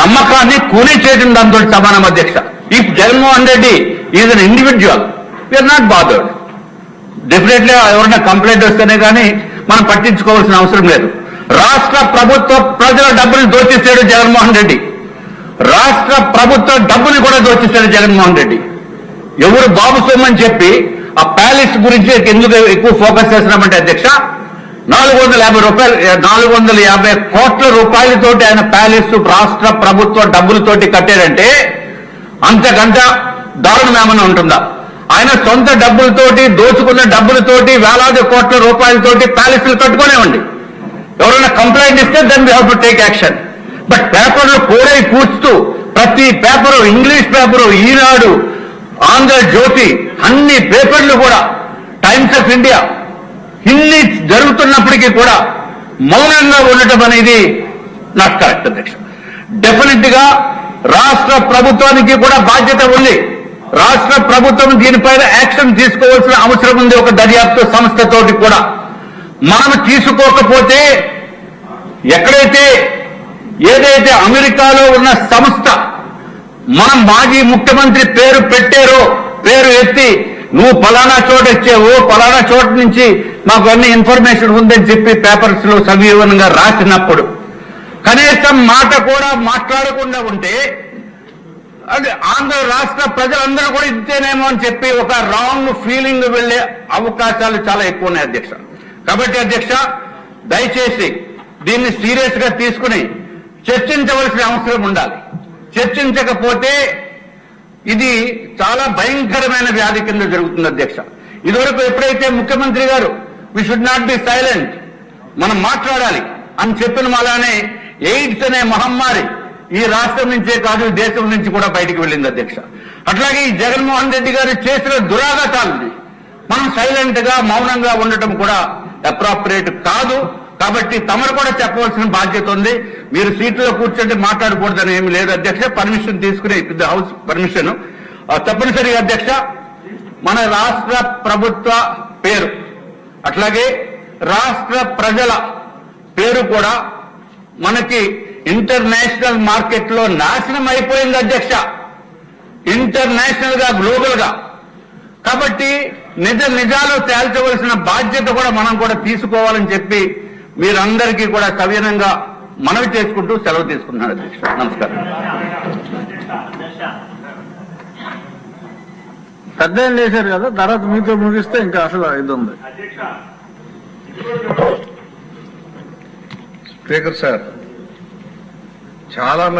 నమ్మకాన్ని కూలీ చేయడం దాంతో సమానం అధ్యక్ష. If Jaganmohan Reddy is an individual, we are not bothered. Definitely ఎవరైనా కంప్లైంట్ వస్తేనే కానీ మనం పట్టించుకోవాల్సిన అవసరం లేదు. రాష్ట్ర ప్రభుత్వ ప్రజల డబ్బులు దోచేశాడు జగన్మోహన్ రెడ్డి. రాష్ట్ర ప్రభుత్వ డబ్బుని కూడా దోచేశాడు జగన్మోహన్ రెడ్డి. ఎవరు బాబు సొమ్మని చెప్పి ఆ ప్యాలెస్ గురించి ఎందుకు ఎక్కువ ఫోకస్ చేస్తున్నామంటే అధ్యక్ష, 450 కోట్ల రూపాయలతోటి ఆయన ప్యాలెస్ రాష్ట్ర ప్రభుత్వ డబ్బులతోటి కట్టాడంటే అంతకంత దారుణం ఏమైనా ఉంటుందా? ఆయన సొంత డబ్బులతోటి దోచుకున్న డబ్బులతోటి వేలాది కోట్ల రూపాయలతోటి ప్యాలెస్లు కట్టుకునేవండి. ఎవరైనా కంప్లైంట్ ఇస్తే then we have to take action. But పేపర్లు కోడై కూర్చుతూ ప్రతి paper, English paper, Eenadu, Andhrajyothy, అన్ని పేపర్లు కూడా, టైమ్స్ ఆఫ్ ఇండియా, ఇన్ని జరుగుతున్నప్పటికీ కూడా మౌనంగా ఉండటం అనేది నాట్ కరెక్ట్ అధ్యక్ష. డెఫినెట్ గా రాష్ట్ర ప్రభుత్వానికి కూడా బాధ్యత ఉంది. రాష్ట్ర ప్రభుత్వం దీనిపైన యాక్షన్ తీసుకోవాల్సిన అవసరం ఉంది. ఒక దర్యాప్తు సంస్థతోటి కూడా మనం తీసుకోకపోతే ఏదైతే అమెరికాలో ఉన్న సంస్థ మనం మాజీ ముఖ్యమంత్రి పేరు పెట్టారో, పేరు ఎత్తి నువ్వు ఫలానా చోట ఇచ్చావు, ఫలానా చోట నుంచి మాకు అన్ని ఇన్ఫర్మేషన్ ఉందని చెప్పి పేపర్స్ లో సవివరంగా రాసినప్పుడు కనీసం మాట కూడా మాట్లాడకుండా ఉంటే అది ఆంధ్ర రాష్ట్ర ప్రజలందరూ కూడా ఇచ్చేనేమో అని చెప్పి ఒక రాంగ్ ఫీలింగ్ వెళ్లే అవకాశాలు చాలా ఎక్కువ ఉన్నాయి అధ్యక్ష. కాబట్టి అధ్యక్ష, దయచేసి దీన్ని సీరియస్ గా తీసుకుని చర్చించవలసిన అవసరం ఉండాలి. చర్చించకపోతే ఇది చాలా భయంకరమైన వ్యాధి కింద జరుగుతుంది అధ్యక్ష. ఇదివరకు ఎప్పుడైతే ముఖ్యమంత్రి గారు we should not be silent, మనం మాట్లాడాలి అని చెప్పిన అలానే ఎయిడ్స్ అనే మహమ్మారి ఈ రాష్ట్రం నుంచే కాదు దేశం నుంచి కూడా బయటికి వెళ్ళింది అధ్యక్ష. అట్లాగే ఈ జగన్మోహన్ రెడ్డి గారు చేసిన దురాఘాతాలని మనం సైలెంట్ గా మౌనంగా ఉండటం కూడా అప్రాప్రియేట్ కాదు. కాబట్టి తమరు కూడా చెప్పవలసిన బాధ్యత ఉంది. మీరు సీట్లో కూర్చొని మాట్లాడకూడదని ఏమి లేదు అధ్యక్ష. పర్మిషన్ తీసుకునే హౌస్ పర్మిషన్ తప్పనిసరిగా అధ్యక్ష. మన రాష్ట్ర ప్రభుత్వ పేరు అట్లాగే రాష్ట్ర ప్రజల పేరు కూడా మనకి ఇంటర్నేషనల్ మార్కెట్ లో నాశనం అయిపోయింది అధ్యక్ష, ఇంటర్నేషనల్ గా, గ్లోబల్ గా. కాబట్టి నిజాలు తేల్చవలసిన బాధ్యత కూడా మనం కూడా తీసుకోవాలని చెప్పి మీరందరికీ కూడా సవినయంగా మనవి చేసుకుంటూ సెలవు తీసుకున్నాను అధ్యక్ష. నమస్కారం. పెద్ద లేచారు కదా, తర్వాత మీతో ముగిస్తే ఇంకా అసలు ఇది ఉంది. స్పీకర్ సార్, చాలా మంది